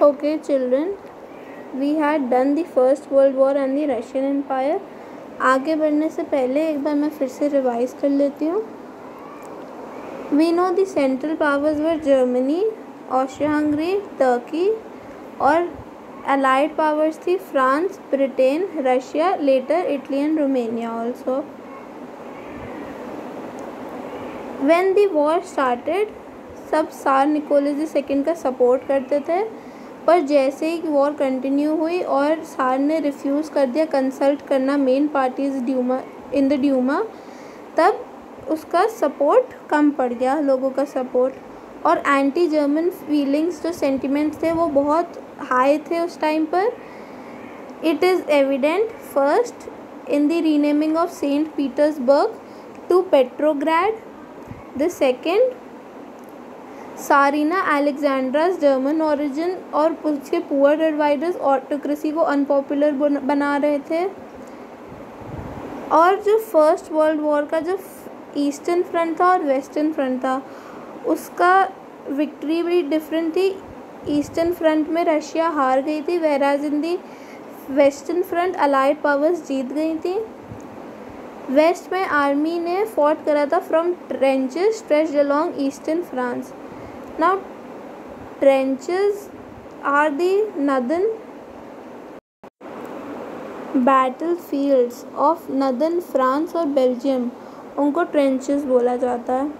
Okay, children, we had done the First World War and the Russian Empire. आगे बढ़ने से पहले एक बार मैं फिर से रिवाइज कर लेती हूँ. We know the central powers were Germany, Austria-Hungary, Turkey, और allied powers थी France, Britain, Russia, later Italy and Romania also. When the war started, सब सार निकोलस II का सपोर्ट करते थे, पर जैसे ही वॉर कंटिन्यू हुई और सार ने रिफ्यूज़ कर दिया कंसल्ट करना main parties in the Duma, तब उसका सपोर्ट कम पड़ गया, लोगों का सपोर्ट. और एंटी जर्मन फीलिंग्स जो सेंटिमेंट्स थे वो बहुत हाई थे उस टाइम पर. It is evident first in the renaming of Saint Petersburg to Petrograd. The second, tsarina Alexandra's German origin और उसके पुअर एडवाइजर्स ऑटोक्रेसी को अनपॉपुलर बना रहे थे. और जो फर्स्ट वर्ल्ड वॉर का जो ईस्टर्न फ्रंट था और वेस्टर्न फ्रंट था, उसका विक्ट्री भी डिफरेंट थी. ईस्टर्न फ्रंट में रशिया हार गई थी, whereas in the western front allied powers जीत गई थी. वेस्ट में आर्मी ने फॉट करा था from trenches stretched along eastern France. Now, trenches are the northern battlefields of northern France और बेल्जियम. उनको ट्रेंचेस बोला जाता है,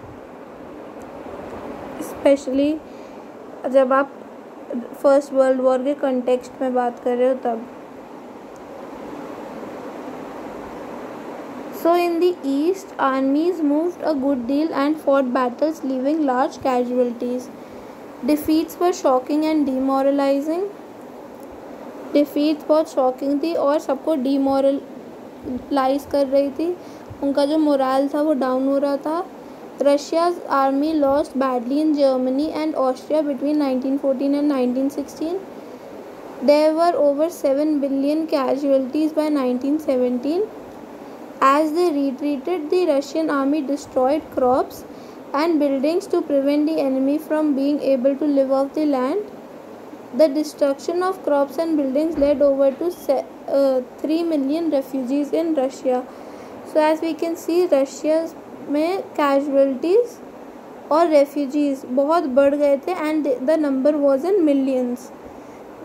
स्पेशली जब आप फर्स्ट वर्ल्ड वॉर के कंटेक्स्ट में बात कर रहे हो तब. So in the east, armies moved a good deal and fought battles, leaving large casualties. Defeats were shocking and demoralizing. Defeats बहुत शॉकिंग थी और सबको demoralize कर रही थी. उनका जो मोरल था वो डाउन हो रहा था. Russia's army lost badly in Germany and Austria between 1914 and 1916. There were over 7 billion casualties by 1917. As they retreated, the Russian army destroyed crops and buildings to prevent the enemy from being able to live off the land. The destruction of crops and buildings led over to 3 million refugees in Russia. So as we can see, Russia में casualties और refugees बहुत बढ़ गए थे and the number was in millions.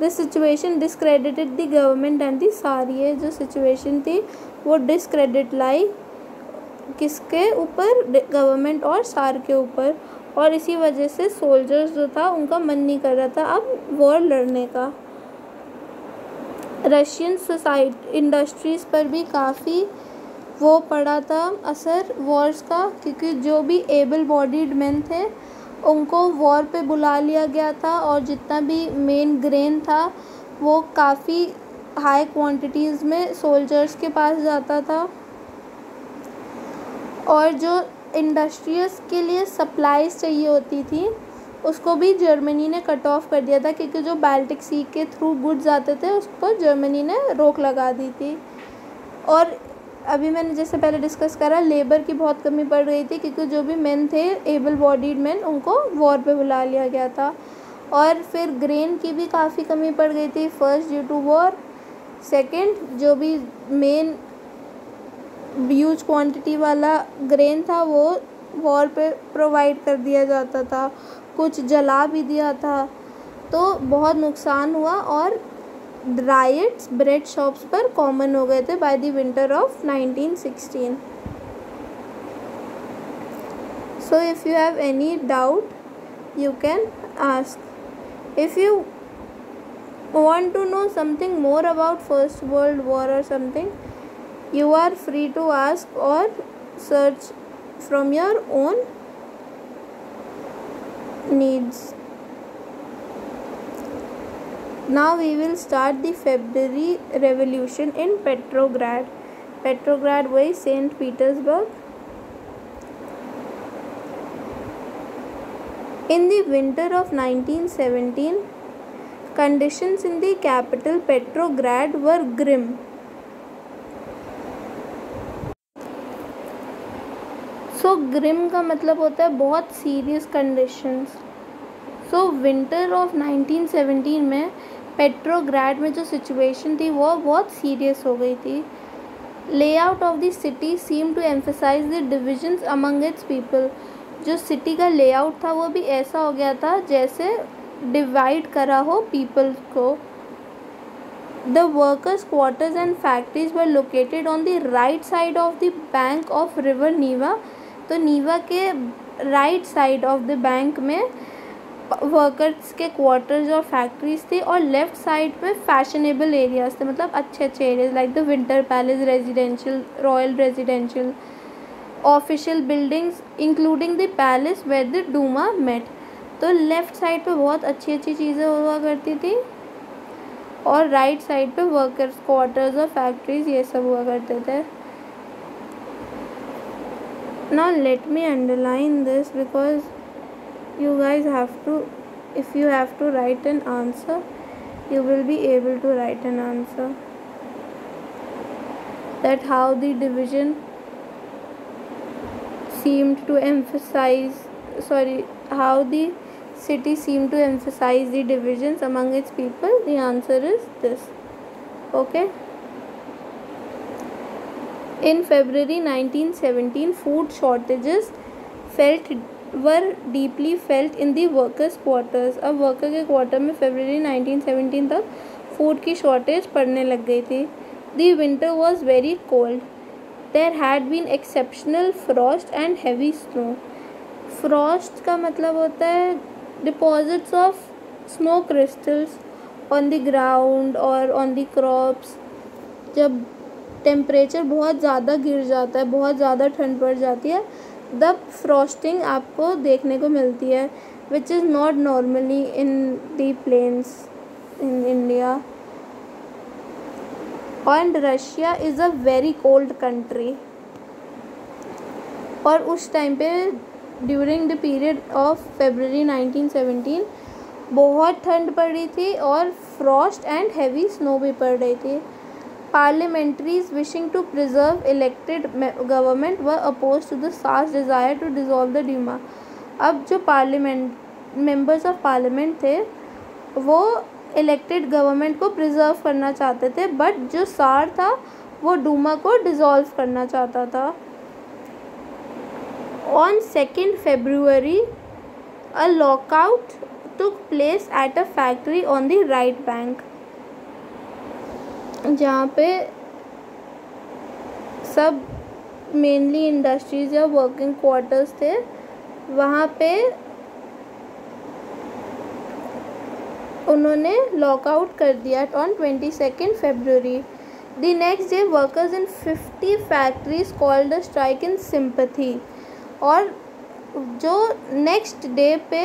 The situation discredited the government and the Tsar. ये जो situation थी वो डिसक्रेडिट लाई किसके ऊपर, गवर्नमेंट और सार के ऊपर. और इसी वजह से सोल्जर्स जो था उनका मन नहीं कर रहा था अब वॉर लड़ने का. रशियन सोसाइटी इंडस्ट्रीज़ पर भी काफ़ी वो पड़ा था असर वॉर्स का, क्योंकि जो भी एबल बॉडीड मैन थे उनको वॉर पे बुला लिया गया था और जितना भी मेन ग्रेन था वो काफ़ी हाई क्वांटिटीज़ में सोल्जर्स के पास जाता था. और जो इंडस्ट्रीज़ के लिए सप्लाईज चाहिए होती थी उसको भी जर्मनी ने कट ऑफ कर दिया था, क्योंकि जो बाल्टिक सी के थ्रू गुड्स आते थे उस पर जर्मनी ने रोक लगा दी थी. और अभी मैंने जैसे पहले डिस्कस करा, लेबर की बहुत कमी पड़ गई थी, क्योंकि जो भी मेन थे एबल बॉडीड मैन उनको वॉर पे बुला लिया गया था. और फिर ग्रेन की भी काफ़ी कमी पड़ गई थी, first due to war. Second, जो भी मेन ह्यूज क्वांटिटी वाला ग्रेन था वो वॉर पे प्रोवाइड कर दिया जाता था, कुछ जला भी दिया था, तो बहुत नुकसान हुआ. और राइट्स ब्रेड शॉप्स पर कॉमन हो गए थे by the winter of 1916. So if you have any doubt you can ask. If you want to know something more about First World War or something, you are free to ask or search from your own needs. Now we will start the February Revolution in Petrograd. Petrograd was St. Petersburg. In the winter of 1917, conditions in the capital Petrograd were grim. So grim का मतलब होता है बहुत serious conditions. So winter of 1917 में Petrograd में जो situation थी वो बहुत सीरियस हो गई थी. Layout of the city seem to emphasise the divisions among its people. जो सिटी का लेआउट था वो भी ऐसा हो गया था जैसे डिवाइड करा हो पीपल को. The workers quarters and factories were located on the right side of the bank of river Neva. तो नीवा के right side of the bank में वर्कर्स के क्वार्टर्स और फैक्ट्रीज थी और लेफ्ट साइड पे फैशनेबल एरियाज थे, मतलब अच्छे अच्छे areas like the Winter Palace, residential, royal residential, official buildings including the palace where the Duma met. तो लेफ्ट साइड पे बहुत अच्छी अच्छी चीज़ें हुआ करती थी और राइट साइड पे वर्कर्स क्वार्टर्स और फैक्ट्रीज ये सब हुआ करते थे. Now let me underline this because you guys have to, if you have to write an answer, you will be able to write an answer that how the division seemed to emphasize, how the city seemed to emphasize the divisions among its people. The answer is this. Okay. In February 1917, food shortages were deeply felt in the workers quarters. अब worker के quarter में फरवरी 1917 तक food की shortage पड़ने लग गई थी. The winter was very cold. There had been exceptional frost and heavy snow. Frost का मतलब होता है deposits of snow crystals on the ground or on the crops. जब टेम्परेचर बहुत ज़्यादा गिर जाता है, बहुत ज़्यादा ठंड पड़ जाती है, तब फ्रॉस्टिंग आपको देखने को मिलती है which is not normally in the plains in India. And Russia is a very cold country. और उस टाइम पे during the period of February 1917 बहुत ठंड पड़ रही थी और फ्रॉस्ट एंड हैवी स्नो भी पड़ रही थी. Parliamentaries wishing to preserve elected government were opposed to the Tsar's desire to dissolve the Duma. अब जो members of parliament थे वो elected government को preserve करना चाहते थे, but जो सार था वो डूमा को dissolve करना चाहता था. On 2nd February, a lockout took place at a factory on the right bank. जहाँ पे सब मेनली इंडस्ट्रीज़ या वर्किंग क्वार्टर्स थे, वहाँ पे उन्होंने लॉकआउट कर दिया on 22nd February. The next day workers in 50 factories called a strike in sympathy. और जो नेक्स्ट डे पे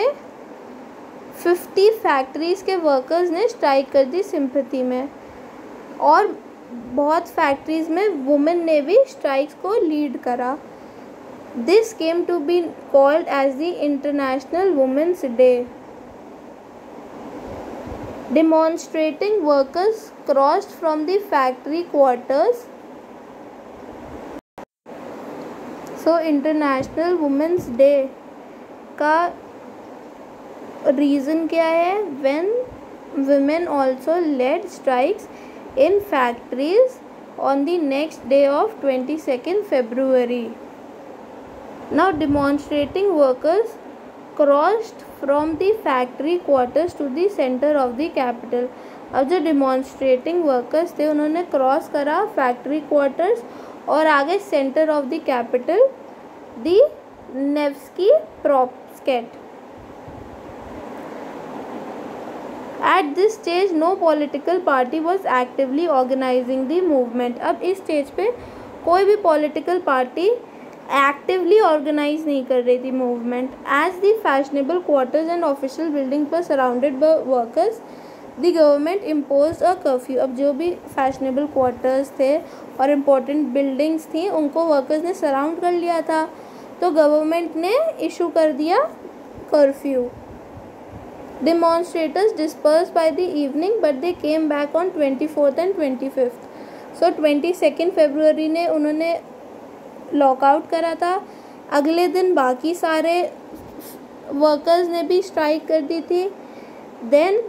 50 फैक्ट्रीज़ के वर्कर्स ने स्ट्राइक कर दी सिंपैथी में. और बहुत फैक्ट्रीज़ में वुमेन ने भी स्ट्राइक्स को लीड करा. This came to be called as the international women's day. Demonstrating workers crossed from the factory quarters. So international women's day का रीज़न क्या है? When women also led strikes in factories on the next day of 22nd February. Now demonstrating workers crossed from the factory quarters to the center of the capital. अब जो demonstrating workers थे उन्होंने cross करा factory quarters और आगे center of the capital, the Nevsky Prospekt. At this stage no political party was actively organizing the movement. अब इस stage पे कोई भी political party एक्टिवली ऑर्गेनाइज नहीं कर रही थी movement. As the fashionable quarters and official building पर surrounded by workers, the government imposed a curfew. अब जो भी फैशनेबल क्वार्टर्स थे और इम्पोर्टेंट बिल्डिंग्स थी उनको वर्कर्स ने सराउंड कर लिया था, तो गवर्नमेंट ने इशू कर दिया curfew. Demonstrators disperse by the evening but they came back on 24th and 25th. So 22nd फरवरी ने उन्होंने लॉकआउट करा था. अगले दिन बाकी सारे वर्कर्स ने भी स्ट्राइक कर दी थी। देन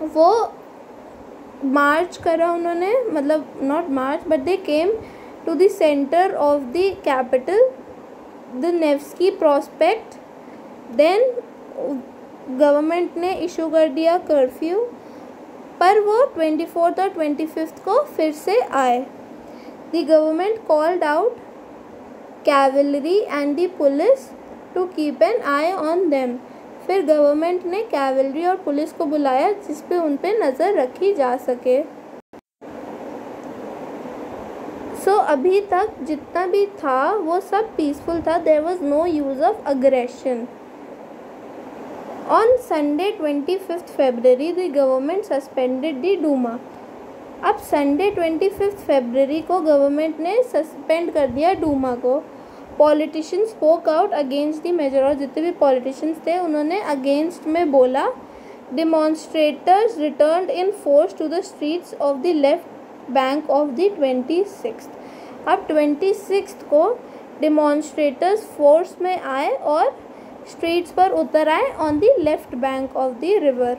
वो मार्च करा उन्होंने, मतलब not march but they came to the centre of the capital, the Nevsky Prospect. Then government ने इशू कर दिया कर्फ्यू, पर वो 24 और 25 को फिर से आए। The government called out cavalry and the police to keep an eye on them. फिर गवर्नमेंट ने कैवलरी और पुलिस को बुलाया जिस पे उन पे नज़र रखी जा सके। सो अभी तक जितना भी था वो सब पीसफुल था, there was no use of aggression. On Sunday 25th February the government suspended the Duma। अब संडे 25 फरवरी को गवर्नमेंट ने सस्पेंड कर दिया डूमा को। Politicians spoke out against the major, और जितने भी पॉलिटिशियंस थे उन्होंने अगेंस्ट में बोला। Demonstrators returned in force to the streets of the left bank of the 26th। अब 26 को डिमॉन्स्ट्रेटर्स फोर्स में आए और स्ट्रीट्स पर उतर आए on the left bank of the river.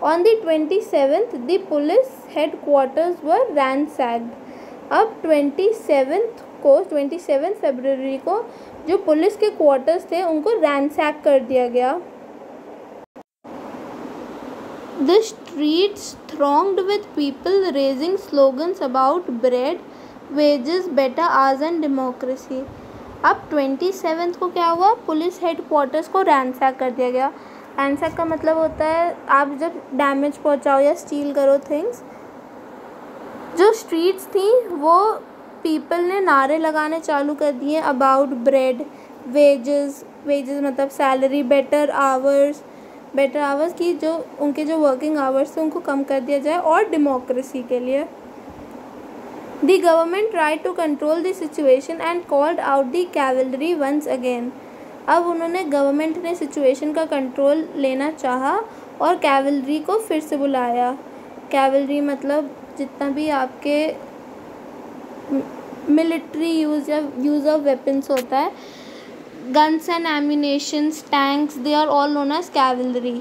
On the 27th the police headquarters were ransacked. अब 27 फरवरी को जो पुलिस के क्वार्टर्स थे उनको रैनसैक कर दिया गया। The streets thronged with people raising slogans about bread, wages, better hours and democracy। अब 27 को क्या हुआ, पुलिस हेडक्वार्टर्स को रैनसैक कर दिया गया। रैनसैक का मतलब होता है आप जब डैमेज पहुंचाओ या स्टील करो थिंग्स। जो स्ट्रीट्स थी वो पीपल ने नारे लगाने चालू कर दिए अबाउट ब्रेड, वेजेस मतलब सैलरी, बेटर आवर्स की जो उनके जो वर्किंग आवर्स थे उनको कम कर दिया जाए, और डेमोक्रेसी के लिए। The government tried to control the situation and called out the cavalry once again। अब उन्होंने गवर्नमेंट ने सिचुएशन का कंट्रोल लेना चाहा और कैवलरी को फिर से बुलाया। कैवलरी मतलब जितना भी आपके मिलिट्री यूज़ या यूज़ ऑफ वेपन्स होता है, guns and ammunitions, tanks, they are all known as cavalry।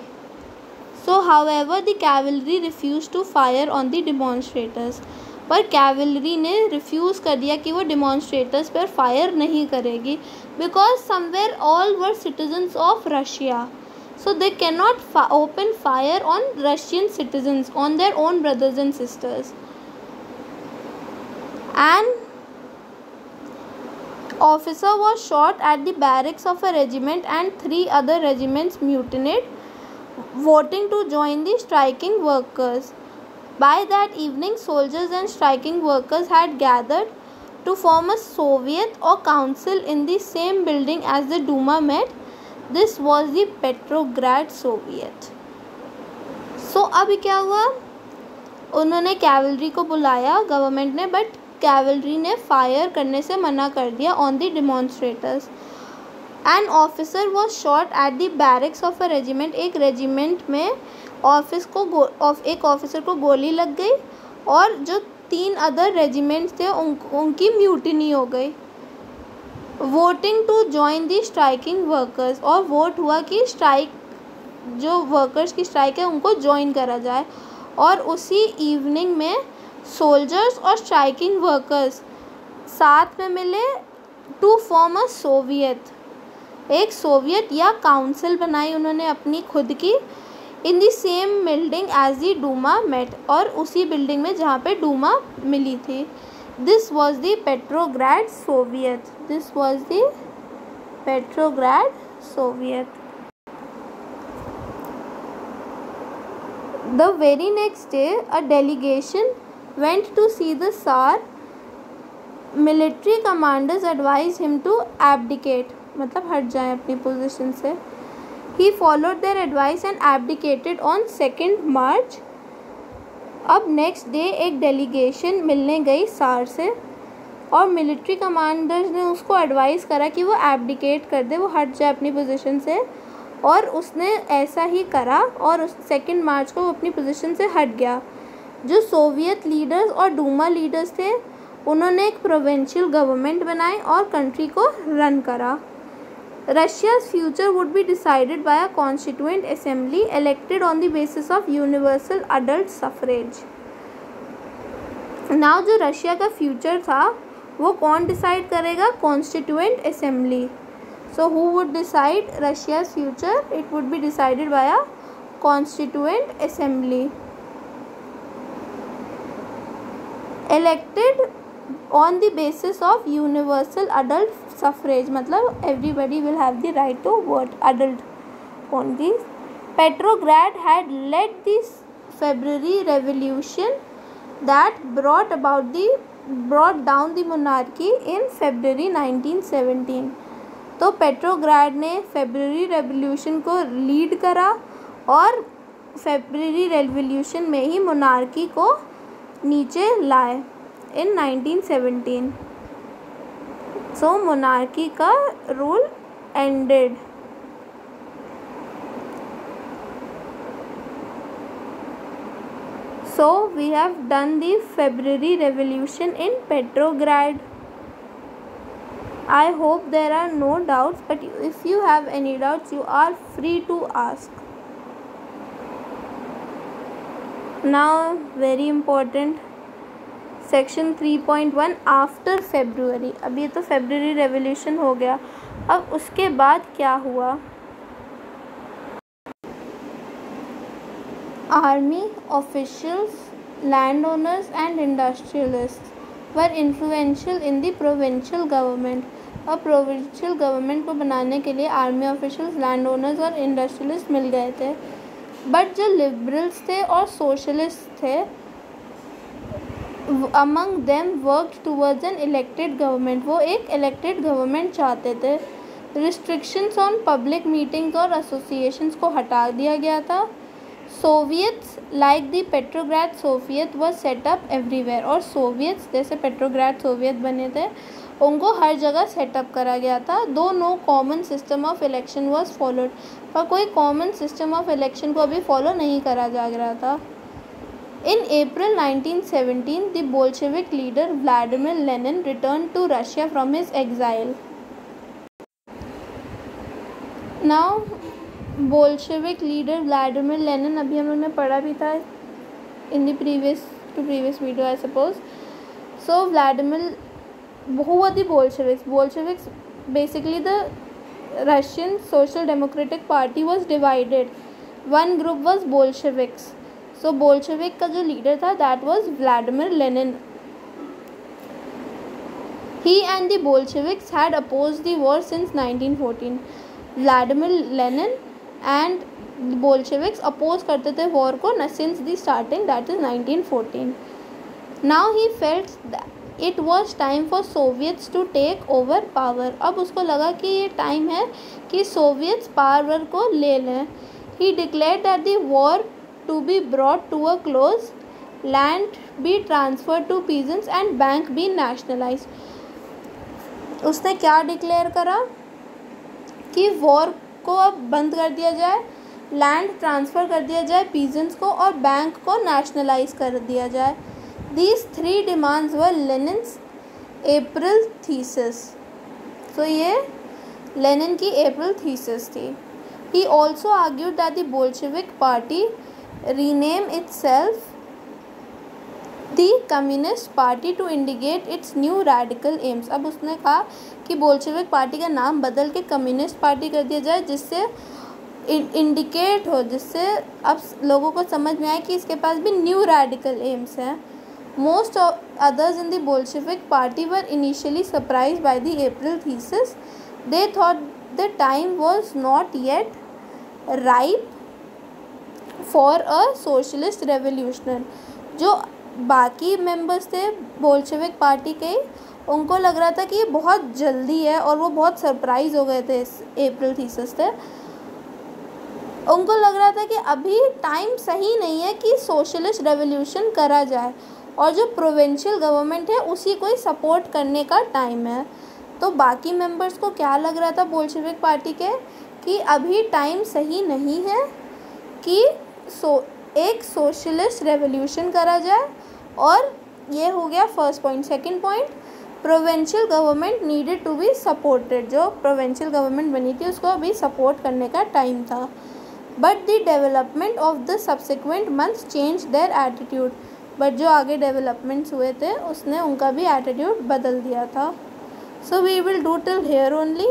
So however the cavalry refused to fire on the demonstrators। पर कैवलरी ने रिफ्यूज़ कर दिया कि वो डिमॉन्स्ट्रेटर्स पर फायर नहीं करेगी, because somewhere all were citizens of Russia, so they can not open fire on Russian citizens, on their own brothers and sisters. And officer was shot at the barracks of a regiment and 3 other regiments mutinied, voting to join the striking workers। By that evening, soldiers and striking workers had gathered to form a Soviet or council in the same building as the Duma met। This was the Petrograd Soviet। So अभी क्या हुआ, उन्होंने cavalry को बुलाया government ने, but cavalry ने fire करने से मना कर दिया on the demonstrators. An officer was shot at the barracks of a regiment. एक रेजिमेंट में एक ऑफिसर को गोली लग गई, और जो 3 अदर रेजिमेंट्स थे उनकी म्यूटिनी हो गई। Voting to join the striking workers, और वोट हुआ कि स्ट्राइक जो वर्कर्स की स्ट्राइक है उनको ज्वाइन करा जाए। और उसी इवनिंग में सोल्जर्स और स्ट्राइकिंग वर्कर्स साथ में मिले टू फॉर्म अ सोवियत। एक सोवियत या काउंसिल बनाई उन्होंने अपनी खुद की, in the same building as the Duma met, और उसी बिल्डिंग में जहाँ पे डूमा मिली थी। This was the Petrograd soviet. This was the Petrograd soviet. The very next day, a delegation went to see the Tsar। Military commanders advised him to abdicate, मतलब हट जाएं अपनी पोजीशन से। He followed their advice and abdicated on 2nd March। अब next day एक delegation मिलने गई सार से, और मिलिट्री कमांडर्स ने उसको एडवाइस करा कि वो एब्डिकेट कर दे, वो हट जाए अपनी पोजीशन से, और उसने ऐसा ही करा, और उस 2 मार्च को वो अपनी पोजीशन से हट गया। जो सोवियत लीडर्स और डूमा लीडर्स थे उन्होंने एक प्रोविंशियल गवर्नमेंट बनाई और कंट्री को रन करा। Russia's future would be decided by a constituent assembly elected on the basis of universal adult suffrage. Now जो रशिया का फ्यूचर था वो कौन डिसाइड करेगा? Constituent assembly. So who would decide Russia's future? It would be decided by a constituent assembly elected on the basis of universal adult suffrage. मतलब everybody will have the right to vote. Adult only. Petrograd had led this February revolution that brought down the monarchy in February 1917. तो Petrograd ने February revolution को lead करा और February revolution में ही monarchy को नीचे लाए इन 1917. सो मोनार्की का rule ended. So we have done the February revolution in Petrograd. I hope there are no doubts, but if you have any doubts, you are free to ask. Now very important, section 3.1 after February. अब ये तो February revolution हो गया, अब उसके बाद क्या हुआ? Army officials, landowners and industrialists were influential in the provincial government. और प्रोविंशियल गवर्नमेंट को बनाने के लिए आर्मी ऑफिशियल्स, लैंड ओनर्स और इंडस्ट्रियलिस्ट मिल गए थे. बट जो लिबरल्स थे और सोशलिस्ट थे, among them worked towards an elected government. वो एक इलेक्टेड गवर्नमेंट चाहते थे. रिस्ट्रिक्शंस ऑन पब्लिक मीटिंग्स और एसोसिएशंस को हटा दिया गया था. Soviets like the Petrograd Soviet was setup everywhere. और सोवियट्स जैसे पेट्रोग्राड सोवियत बने थे उनको हर जगह सेटअप करा गया था. Though no common system of election was followed. पर कोई कॉमन सिस्टम ऑफ इलेक्शन को अभी फॉलो नहीं करा जा रहा था. In April 1917 the Bolshevik leader Vladimir Lenin return to Russia from his exile. Now Bolshevik leader Vladimir Lenin, अभी हम लोग ने पढ़ा भी था in the previous video I suppose. So Vladimir, who were the Bolsheviks? Bolsheviks, basically the Russian Social Democratic Party was divided. One group was Bolsheviks. So Bolshevik का जो leader था that was Vladimir Lenin. He and the Bolsheviks had opposed the war since 1914. Vladimir Lenin and the Bolsheviks oppose करते थे war को since the starting, that is 1914. Now he felt that it was time for Soviets to take over power. अब उसको लगा कि ये time है कि सोवियट्स पावर को ले लें. He declared that the war to be brought to a close, land be transferred to peasants and bank be nationalized. उसने क्या डिक्लेयर करा कि वॉर को अब बंद कर दिया जाए, लैंड ट्रांसफ़र कर दिया जाए पीजेंट्स को और बैंक को नेशनलाइज कर दिया जाए. These three demands were Lenin's April thesis. So ये लेनिन की April thesis थी. He also argued that the Bolshevik party rename itself the Communist Party to indicate its new radical aims. अब उसने कहा कि बोल्शेविक पार्टी का नाम बदल के कम्युनिस्ट पार्टी कर दिया जाए, जिससे इंडिकेट हो, जिससे अब लोगों को समझ में आए कि इसके पास भी न्यू रैडिकल एम्स हैं. Most others in the Bolshevik party were initially surprised by the April thesis. They thought the time was not yet ripe for a socialist revolution. जो बाकी मेंबर्स थे बोल्शेविक पार्टी के, उनको लग रहा था कि ये बहुत जल्दी है और वो बहुत सरप्राइज हो गए थे इस अप्रैल थीसिस से. उनको लग रहा था कि अभी टाइम सही नहीं है कि सोशलिस्ट रेवोल्यूशन करा जाए और जो प्रोविंशियल गवर्नमेंट है उसी को ही सपोर्ट करने का टाइम है. तो बाकी मेंबर्स को क्या लग रहा था बोल्शेविक पार्टी के कि अभी टाइम सही नहीं है कि एक सोशलिस्ट रेवोल्यूशन करा जाए. और ये हो गया first point. Second point, provincial government needed to be supported, जो प्रोविंशियल गवर्नमेंट बनी थी उसको अभी सपोर्ट करने का टाइम था. But the development of the subsequent months change their attitude, but जो आगे डेवलपमेंट्स हुए थे उसने उनका भी एटीट्यूड बदल दिया था. So we will do till here only,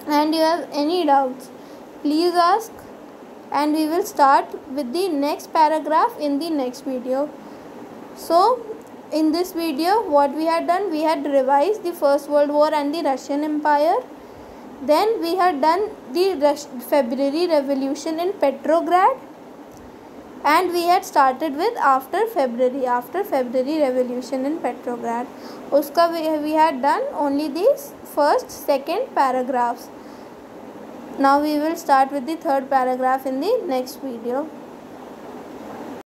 and you have any doubts please ask, and we will start with the next paragraph in the next video. So in this video what we had done, we had revised the First World War and the Russian Empire. Then we had done the February Revolution in Petrograd, and we had started with after February Revolution in Petrograd. Uska we had done only the first second paragraphs. Now we will start with the third paragraph in the next video.